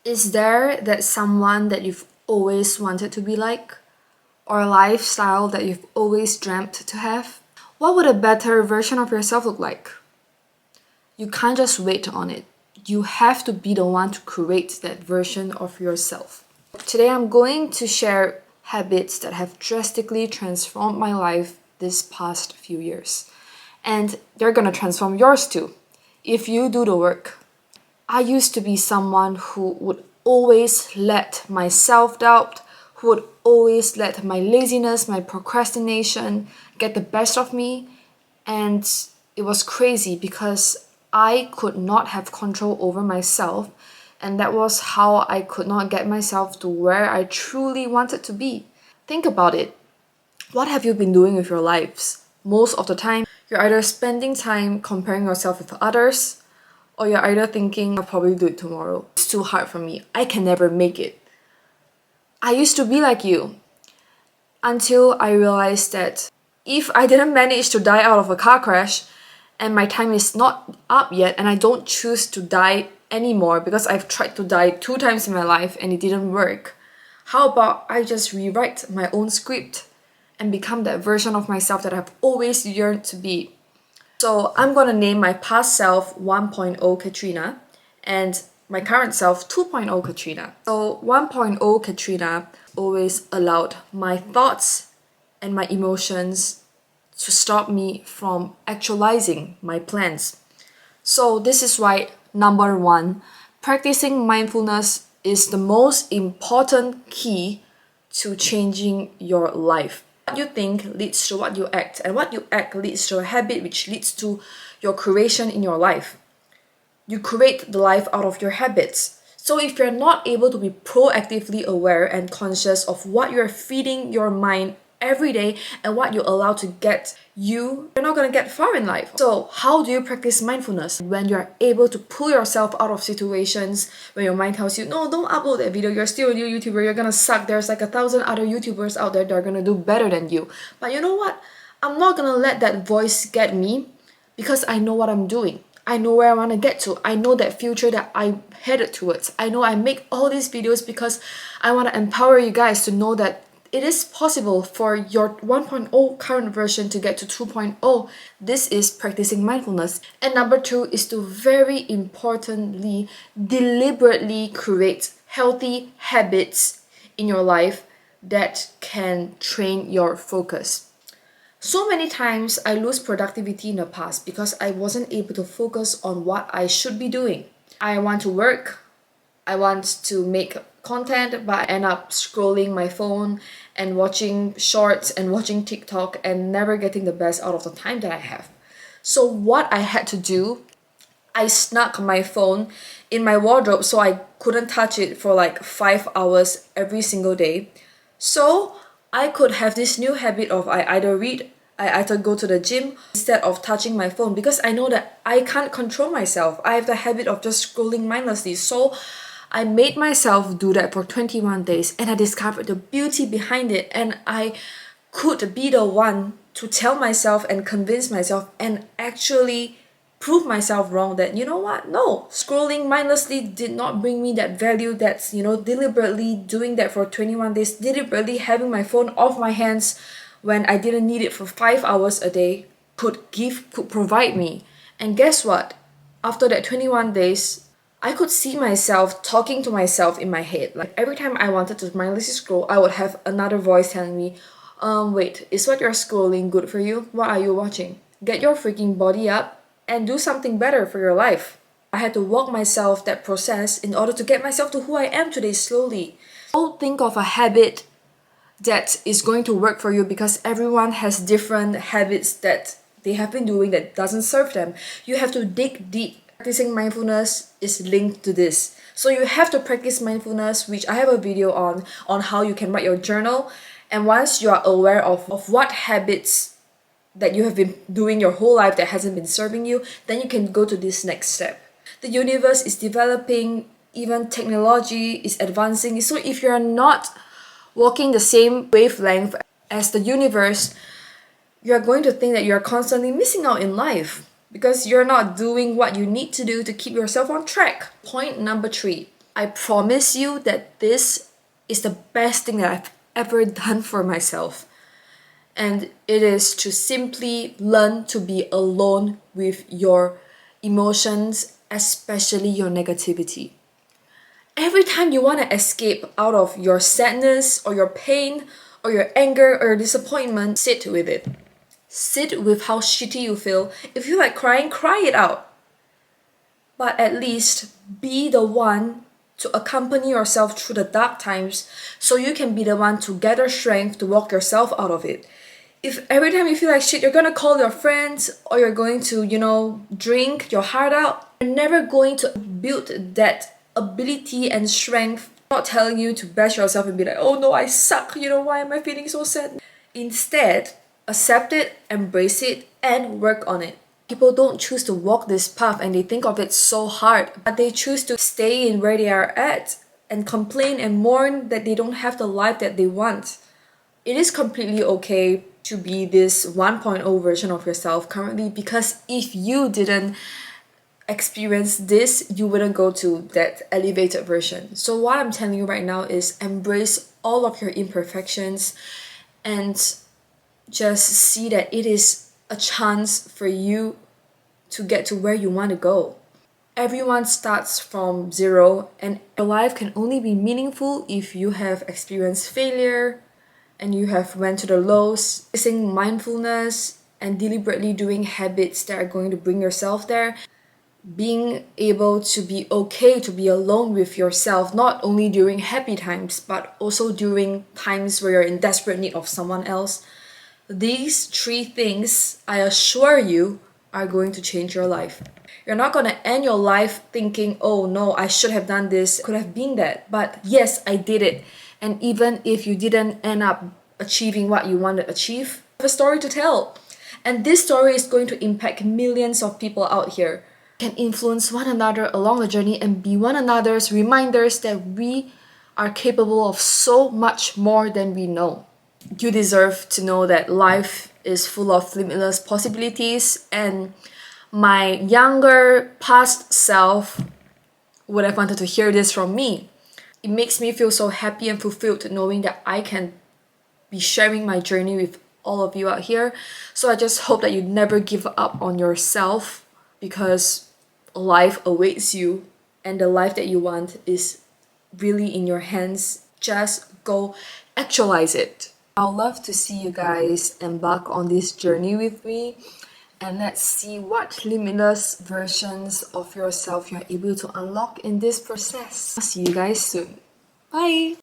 Is there that someone that you've always wanted to be like? Or a lifestyle that you've always dreamt to have? What would a better version of yourself look like? You can't just wait on it. You have to be the one to create that version of yourself. Today I'm going to share habits that have drastically transformed my life this past few years. And they're gonna transform yours too, if you do the work. I used to be someone who would always let my self-doubt, who would always let my laziness, my procrastination get the best of me. And it was crazy because I could not have control over myself. And that was how I could not get myself to where I truly wanted to be. Think about it. What have you been doing with your lives? Most of the time, you're either spending time comparing yourself with others, or you're either thinking, I'll probably do it tomorrow. It's too hard for me. I can never make it. I used to be like you until I realized that if I didn't manage to die out of a car crash and my time is not up yet and I don't choose to die anymore because I've tried to die 2 times in my life and it didn't work, how about I just rewrite my own script and become that version of myself that I've always yearned to be? So I'm gonna name my past self 1.0 Katrina and my current self 2.0 Katrina. So 1.0 Katrina always allowed my thoughts and my emotions to stop me from actualizing my plans. So this is why number 1, practicing mindfulness is the most important key to changing your life. What you think leads to what you act, and what you act leads to a habit, which leads to your creation in your life. You create the life out of your habits. So if you're not able to be proactively aware and conscious of what you're feeding your mind every day and what you allow to get you're not going to get far in life. So how do you practice mindfulness? When you're able to pull yourself out of situations when your mind tells you, no, don't upload that video, you're still a new YouTuber, you're gonna suck, there's like 1,000 other YouTubers out there that are gonna do better than you. But you know what? I'm not gonna let that voice get me because I know what I'm doing. I know where I want to get to. I know that future that I'm headed towards. I know I make all these videos because I want to empower you guys to know that it is possible for your 1.0 current version to get to 2.0. This is practicing mindfulness. And number 2 is to very importantly, deliberately create healthy habits in your life that can train your focus. So many times I lose productivity in the past because I wasn't able to focus on what I should be doing. I want to work, I want to make content, but I end up scrolling my phone and watching shorts and watching TikTok and never getting the best out of the time that I have. So what I had to do, I snuck my phone in my wardrobe so I couldn't touch it for like 5 hours every single day. So I could have this new habit of I either read, I either go to the gym instead of touching my phone, because I know that I can't control myself. I have the habit of just scrolling mindlessly. So I made myself do that for 21 days and I discovered the beauty behind it, and I could be the one to tell myself and convince myself and actually prove myself wrong that, you know what, no, scrolling mindlessly did not bring me that value. That's, deliberately doing that for 21 days, deliberately having my phone off my hands when I didn't need it for 5 hours a day could provide me. And guess what? After that 21 days, I could see myself talking to myself in my head. Like every time I wanted to mindlessly scroll, I would have another voice telling me, wait, is what you're scrolling good for you? What are you watching? Get your freaking body up and do something better for your life. I had to walk myself that process in order to get myself to who I am today slowly. Don't think of a habit that is going to work for you because everyone has different habits that they have been doing that doesn't serve them. You have to dig deep. Practicing mindfulness is linked to this. So you have to practice mindfulness, which I have a video on how you can write your journal. And once you are aware of what habits that you have been doing your whole life that hasn't been serving you, then you can go to this next step. The universe is developing, even technology is advancing. So if you're not walking the same wavelength as the universe, you're going to think that you're constantly missing out in life because you're not doing what you need to do to keep yourself on track. Point number 3. I promise you that this is the best thing that I've ever done for myself. And it is to simply learn to be alone with your emotions, especially your negativity. Every time you want to escape out of your sadness or your pain or your anger or your disappointment, sit with it. Sit with how shitty you feel. If you like crying, cry it out. But at least be the one to accompany yourself through the dark times so you can be the one to gather strength to walk yourself out of it. If every time you feel like shit, you're gonna call your friends or you're going to, drink your heart out, you're never going to build that ability and strength. I'm not telling you to bash yourself and be like, oh no, I suck, why am I feeling so sad? Instead, accept it, embrace it, and work on it. People don't choose to walk this path and they think of it so hard, but they choose to stay in where they are at and complain and mourn that they don't have the life that they want. It is completely okay to be this 1.0 version of yourself currently, because if you didn't experience this, you wouldn't go to that elevated version. So what I'm telling you right now is embrace all of your imperfections and just see that it is a chance for you to get to where you want to go. Everyone starts from zero, and your life can only be meaningful if you have experienced failure and you have went to the lows. Practicing mindfulness and deliberately doing habits that are going to bring yourself there. Being able to be okay to be alone with yourself, not only during happy times, but also during times where you're in desperate need of someone else. These 3 things, I assure you, are going to change your life. You're not going to end your life thinking, oh no, I should have done this, could have been that. But yes, I did it. And even if you didn't end up achieving what you wanted to achieve, you have a story to tell. And this story is going to impact millions of people out here. Can influence one another along the journey and be one another's reminders that we are capable of so much more than we know. You deserve to know that life is full of limitless possibilities, and my younger past self would have wanted to hear this from me. It makes me feel so happy and fulfilled knowing that I can be sharing my journey with all of you out here. So I just hope that you never give up on yourself, because life awaits you and the life that you want is really in your hands. Just go actualize it. I'd love to see you guys embark on this journey with me, and let's see what limitless versions of yourself you're able to unlock in this process. I'll see you guys soon. Bye!